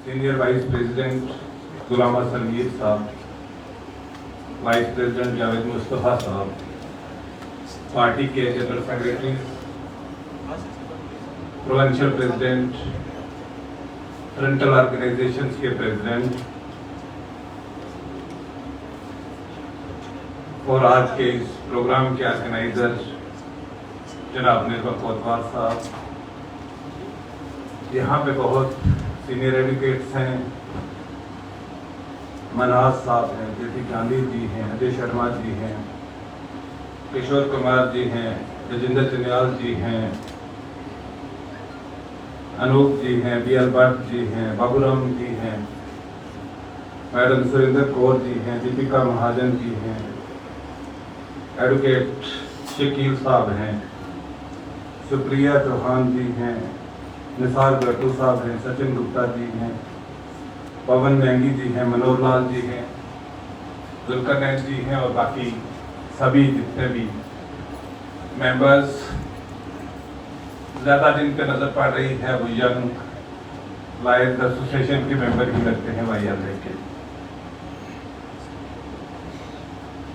Senior vice president गुलाम हसन मीर साहब, vice president Javed Mustafa साहब, party के general secretary, provincial president, frontal organisations के प्रेसिडेंट और आज के इस प्रोग्राम के ऑर्गेनाइजर जनाब निर्मल कोतवाल साहब, यहाँ पे बहुत सीनियर एडवोकेट्स हैं, मनाज साहब हैं, जेपी गांधी जी हैं, अजय शर्मा जी हैं, किशोर कुमार जी हैं, राजेंद्र चनियाल जी हैं, अनूप जी हैं, बी एल भट्ट जी हैं, बाबूराम जी हैं, मैडम सुरेंद्र कौर जी हैं, दीपिका महाजन जी हैं, एडवोकेट शकील साहब हैं, सुप्रिया चौहान जी हैं, निसार गट्टू साहब हैं, सचिन गुप्ता जी हैं, पवन महंगी जी हैं, मनोहर लाल जी हैं, जुल्करनैन जी हैं और बाकी सभी जितने भी मेंबर्स, ज़्यादा जिन पे नज़र पड़ रही है वो यंग लायंस एसोसिएशन के मेंबर ही लगते हैं YLA के।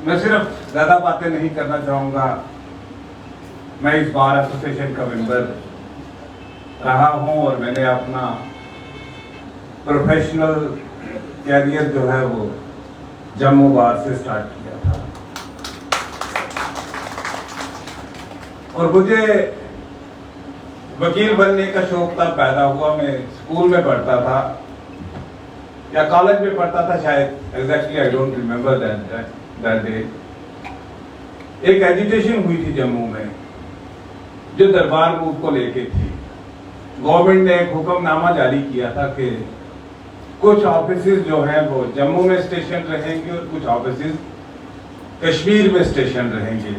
मैं सिर्फ ज़्यादा बातें नहीं करना चाहूँगा, मैं इस बार एसोसिएशन का मेंबर रहा हूँ और मैंने अपना प्रोफेशनल कैरियर जो है वो जम्मू बार से स्टार्ट किया था और मुझे वकील बनने का शौक तब पैदा हुआ। मैं स्कूल में पढ़ता था या कॉलेज में पढ़ता था शायद, exactly I don't remember that day. एक एजिटेशन हुई थी जम्मू में जो दरबार मूव को लेके थी। गवर्नमेंट ने एक हुक्मनामा जारी किया था कि कुछ ऑफिसेज जो हैं वो जम्मू में स्टेशन रहेंगे और कुछ ऑफिसेज कश्मीर में स्टेशन रहेंगे।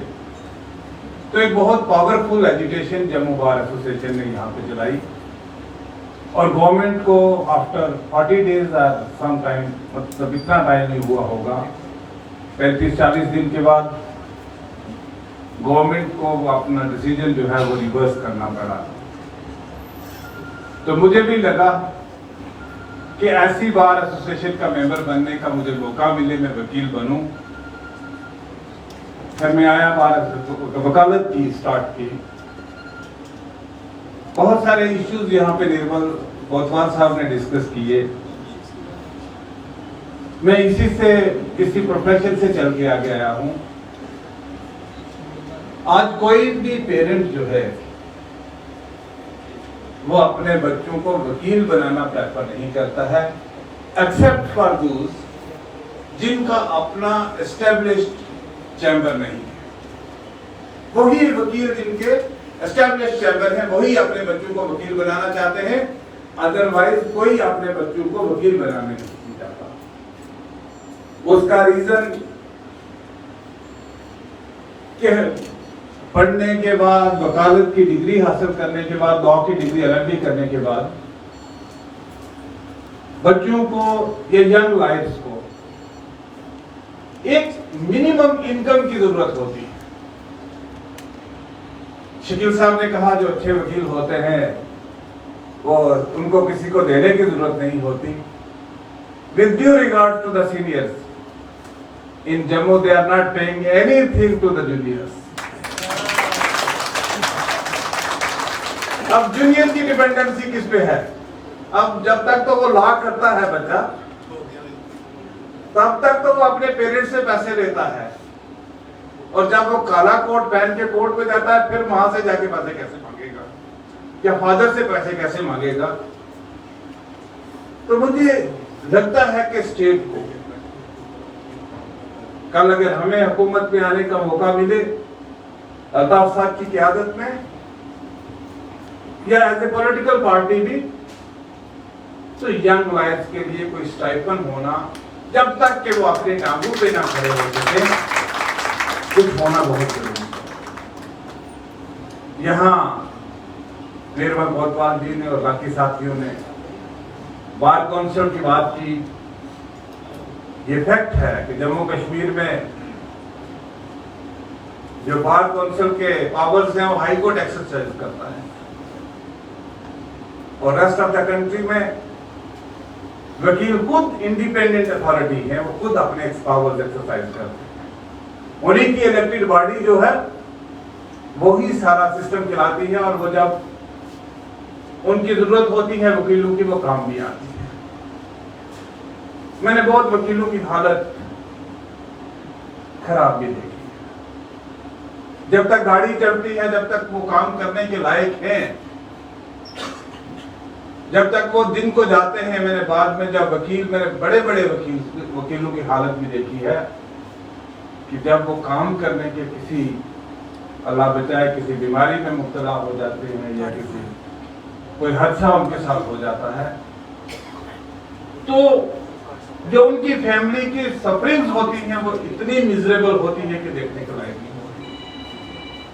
तो एक बहुत powerful agitation Jammu bar association ने यहाँ पे चलाई और गवर्नमेंट को आफ्टर 40 डेज सम टाइम, मतलब इतना टाइम नहीं हुआ होगा, 35-40 दिन के बाद गवर्नमेंट को अपना डिसीजन जो है वो रिवर्स करना पड़ा। तो मुझे भी लगा कि ऐसी बार एसोसिएशन का मेंबर बनने का मुझे मौका मिले, मैं वकील बनूं। फिर मैं आया, बार वकालत की स्टार्ट की। बहुत सारे इश्यूज यहाँ पे निर्मल कोतवाल साहब ने डिस्कस किए। मैं इसी प्रोफेशन से चल के आगे आया हूँ। आज कोई भी पेरेंट जो है वो अपने बच्चों को वकील बनाना प्रेफर नहीं करता है, एक्सेप्ट फॉर दोज जिनका अपना एस्टेब्लिश्ड चैम्बर नहीं है। वही वकील जिनके एस्टेब्लिश्ड चैम्बर हैं वही अपने बच्चों को वकील बनाना चाहते हैं, अदरवाइज कोई अपने बच्चों को वकील बनाने नहीं चाहता। उसका रीजन कि पढ़ने के बाद, वकालत की डिग्री हासिल करने के बाद, लॉ की डिग्री LLB करने के बाद बच्चों को या यंग लाइफ्स को एक मिनिमम इनकम की जरूरत होती है। शकील साहब ने कहा जो अच्छे वकील होते हैं वो उनको किसी को देने की जरूरत नहीं होती। With due regard to the seniors in Jammu, they are not paying anything to the juniors. अब जूनियर की डिपेंडेंसी किस पे है? अब जब तक तो वो लॉ करता है बच्चा, तब तक तो वो अपने पेरेंट्स से पैसे लेता है और जब वो काला कोट पहन के कोर्ट में जाता है फिर वहां से जाके पैसे कैसे मांगेगा या फादर से पैसे कैसे मांगेगा? तो मुझे लगता है कि स्टेट को कल अगर हमें हुकूमत में आने का मौका मिले अल्ताफ साहब की क़यादत में या एज ए पॉलिटिकल पार्टी भी, तो यंग लायंस के लिए कोई स्टाइपेंड होना, जब तक कि वो अपने टांगों पे ना खड़े हो सके, कुछ होना बहुत जरूरी है। यहाँ निर्मल कोतवाल जी ने और बाकी साथियों ने बार काउंसिल की बात की। ये फैक्ट है कि जम्मू कश्मीर में जो बार काउंसिल के पावर्स हैं वो हाई कोर्ट एक्सरसाइज करता है और रेस्ट ऑफ द कंट्री में वकील खुद इंडिपेंडेंट अथॉरिटी है, वो खुद अपने पावर्स एक्सरसाइज करते हैं। उन्हीं की इलेक्टेड बॉडी जो है वो ही सारा सिस्टम चलाती है, और वो जब उनकी जरूरत होती है वकीलों की, वो काम भी आती है। मैंने बहुत वकीलों की हालत खराब भी देखी है। जब तक गाड़ी चलती है, जब तक वो काम करने के लायक हैं, जब तक वो दिन को जाते हैं, मैंने बाद में जब मेरे बड़े बड़े वकीलों की हालत भी देखी है कि जब वो काम करने के किसी, अल्लाह बचाए, किसी बीमारी में मुब्तला हो जाते हैं या किसी कोई हादसा उनके साथ हो जाता है, तो जो उनकी फैमिली की सफरिंग्स होती हैं वो इतनी मिजरेबल होती है कि देखने के लायक नहीं होती।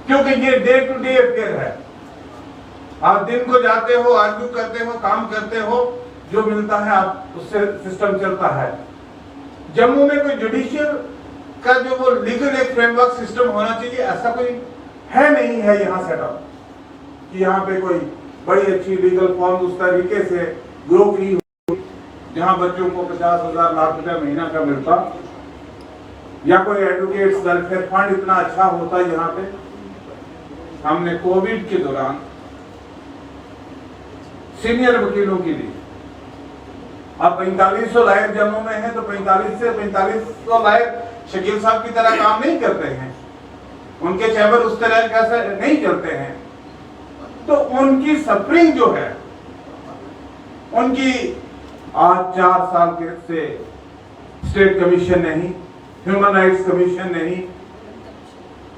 क्योंकि ये डे टू डे अफेयर है। आप दिन को जाते हो, आर्ग्यू करते हो, काम करते हो, जो मिलता है आप उससे सिस्टम चलता है। जम्मू में कोई जुडिशियल का जो वो लीगल एक फ्रेमवर्क सिस्टम होना चाहिए, ऐसा कोई है नहीं है यहाँ सेटअप कि यहाँ पे कोई बड़ी अच्छी लीगल फॉर्म उस तरीके से ग्रो की हो जहाँ बच्चों को 50,000 लाख रुपया महीना का मिलता, या कोई एडवोकेट्स वेलफेयर फंड इतना अच्छा होता। यहाँ पे हमने कोविड के दौरान सीनियर वकीलों के लिए, अब 4500 लायक जम्मू में है, तो 45 से 4500 लायक शकील साहब की तरह काम नहीं करते हैं, उनके चैम्बर उस तरह कैसे नहीं चलते हैं। तो उनकी सफरिंग जो है, उनकी आज 4 साल के से स्टेट कमीशन नहीं, ह्यूमन राइट्स कमीशन नहीं,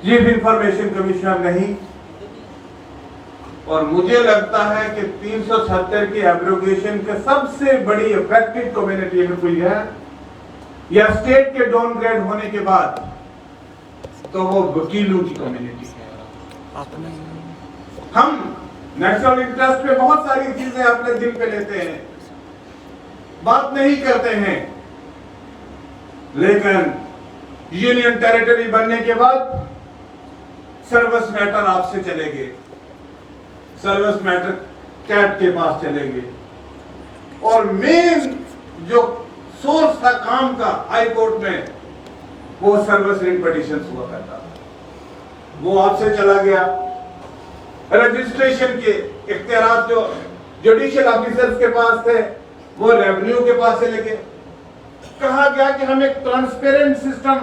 चीफ इंफॉर्मेशन कमीशन नहीं, और मुझे लगता है कि 370 की एब्रोगेशन के सबसे बड़ी अफेक्टेड कम्युनिटी अगर कोई है, या स्टेट के डाउनग्रेड होने के बाद, तो वो वकीलों की कम्युनिटी है। हम नेशनल इंटरेस्ट पे बहुत सारी चीजें अपने दिल पे लेते हैं, बात नहीं करते हैं, लेकिन यूनियन टेरिटरी बनने के बाद सर्विस मैटर आपसे चलेंगे, सर्विस मैटर कैट के पास चलेंगे, और मेन जो सोर्स था काम का हाई कोर्ट में, वो सर्विस रिट पिटीशन हुआ करता था, वो आपसे चला गया। रजिस्ट्रेशन के इख्तियारात जो जुडिशियल ऑफिसर्स के पास थे, वो रेवेन्यू के पास चले गए। कहा गया कि हम एक ट्रांसपेरेंट सिस्टम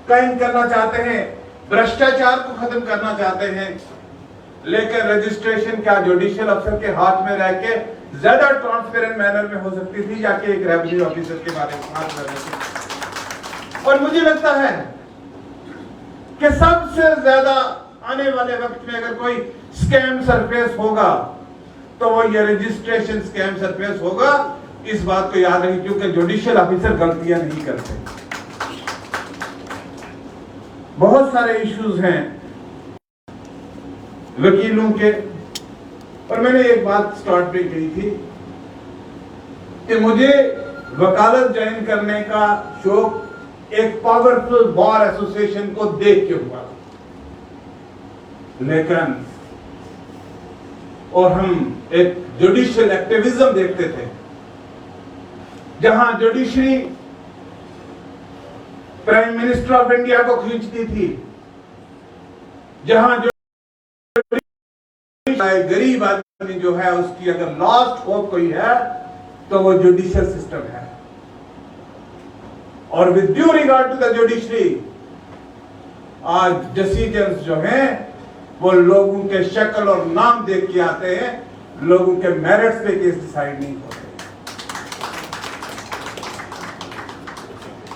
कायम करना चाहते हैं, भ्रष्टाचार को खत्म करना चाहते हैं, लेकिन रजिस्ट्रेशन क्या जुडिशियल अफसर के हाथ में रह के ज्यादा ट्रांसपेरेंट मैनर में हो सकती थी, जाके एक रेवेन्यू ऑफिसर के बारे में बात कर रहे थे। और मुझे लगता है कि सबसे ज्यादा आने वाले वक्त में अगर कोई स्कैम सरफेस होगा, तो वो ये रजिस्ट्रेशन स्कैम सरफेस होगा। इस बात को याद रखें, क्योंकि जुडिशियल ऑफिसर गलतियां नहीं करते। बहुत सारे इश्यूज हैं वकीलों के, और मैंने एक बात स्टार्ट पे कही थी कि मुझे वकालत ज्वाइन करने का शौक एक पावरफुल बार एसोसिएशन को देख के हुआ, लेकिन और हम एक जुडिशियल एक्टिविज्म देखते थे, जहां judiciary prime minister of India को खींचती थी, जहां गरीब आदमी जो है उसकी अगर लास्ट होप कोई है तो वो जुडिशियल सिस्टम है। और with due regard to the judiciary, आज डिसीजंस जो हैं वो लोगों के शक्ल और नाम देख के आते हैं, लोगों के मेरिट्स पे केस डिसाइड नहीं होते।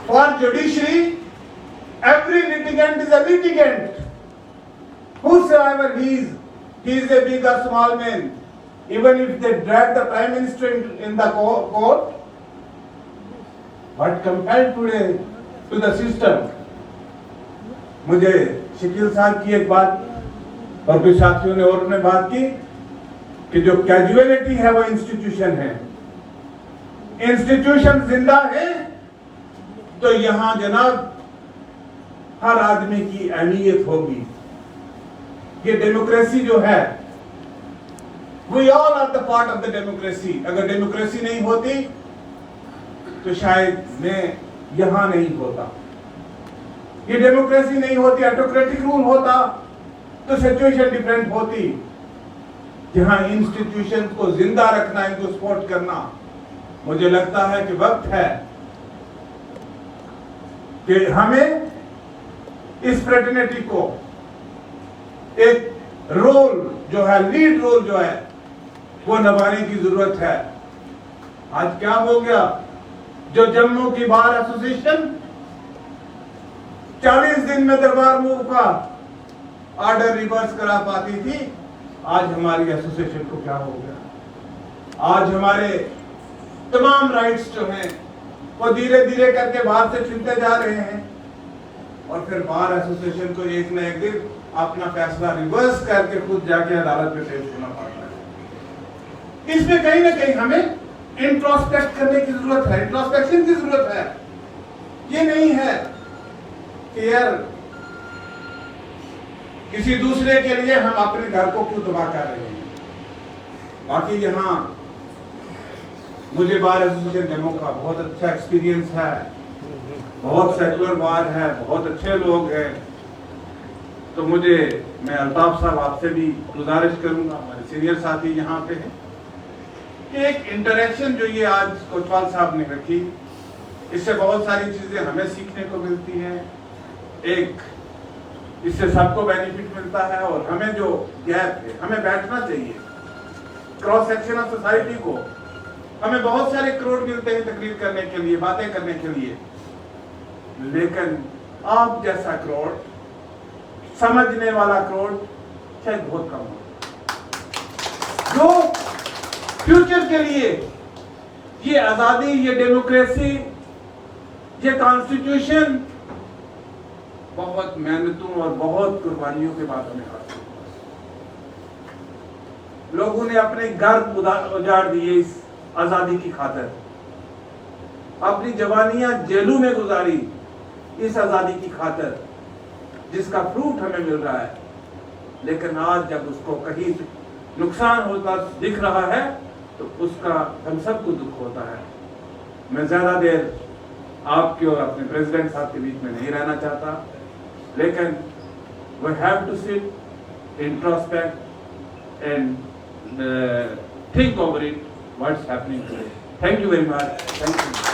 For judiciary, every litigant is a litigant. Whosoever he is a big or small man. Even if they drag the prime minister in the court, but compared to the system, मुझे शकील साहब की एक बात और कुछ साथियों ने और बात की कि जो कैजुअलिटी है वो इंस्टीट्यूशन है। इंस्टीट्यूशन जिंदा है तो यहां जनाब हर आदमी की अहमियत होगी। ये डेमोक्रेसी जो है, we all are the part of the democracy. अगर डेमोक्रेसी नहीं होती तो शायद मैं यहां नहीं होता। ये डेमोक्रेसी नहीं होती, ऑटोक्रेटिक रूल होता तो सिचुएशन डिफरेंट होती। जहां इंस्टीट्यूशन को जिंदा रखना, इनको सपोर्ट करना, मुझे लगता है कि वक्त है कि हमें इस फ्रेटर्निटी को एक रोल जो है, लीड रोल जो है, वो निभाने की जरूरत है। आज क्या हो गया, जो जम्मू की बार एसोसिएशन 40 दिन में दरबार मूव का ऑर्डर रिवर्स करा पाती थी, आज हमारी एसोसिएशन को क्या हो गया। आज हमारे तमाम राइट्स जो हैं वो धीरे धीरे करके बाहर से छूटते जा रहे हैं और फिर बार एसोसिएशन को एक न एक दिन अपना फैसला रिवर्स करके खुद जाके अदालत में पेश होना पड़ता है। इसमें कहीं ना कहीं हमें इंट्रोस्पेक्ट करने की जरूरत है, इंट्रोस्पेक्शन की जरूरत है। ये नहीं है कि यार किसी दूसरे के लिए हम अपने घर को क्यों तबाह कर रहे हैं। बाकी यहाँ मुझे बार एसोसिएशन जम्मू का बहुत अच्छा एक्सपीरियंस है, बहुत सेकुलर बार है, बहुत अच्छे लोग हैं। तो मैं अल्ताफ साहब आपसे भी गुजारिश करूंगा, हमारे सीनियर साथी यहाँ पे हैं, कि एक इंटरेक्शन जो ये आज कोतवाल साहब ने रखी, इससे बहुत सारी चीजें हमें सीखने को मिलती हैं। एक इससे सबको बेनिफिट मिलता है और हमें जो गैप है, हमें बैठना चाहिए क्रॉस सेक्शन ऑफ सोसाइटी को। हमें बहुत सारे करोड़ मिलते हैं तकरीर करने के लिए, बातें करने के लिए, लेकिन आप जैसा करोड़, समझने वाला करोड़ शायद बहुत कम हो, जो फ्यूचर के लिए ये आजादी, ये डेमोक्रेसी, ये कॉन्स्टिट्यूशन बहुत मेहनतों और बहुत कुर्बानियों के बाद हमें हासिल हुआ। लोगों ने अपने घर उजाड़ दिए इस आजादी की खातिर, अपनी जवानियां जेलों में गुजारी इस आजादी की खातिर, जिसका फ्रूट हमें मिल रहा है। लेकिन आज जब उसको कहीं नुकसान होता दिख रहा है तो उसका हम सबको दुख होता है। मैं ज्यादा देर आपके और अपने प्रेसिडेंट साहब के बीच में नहीं रहना चाहता, लेकिन we have to sit, introspect and think over it, what's happening today. Thank you very much. Thank you.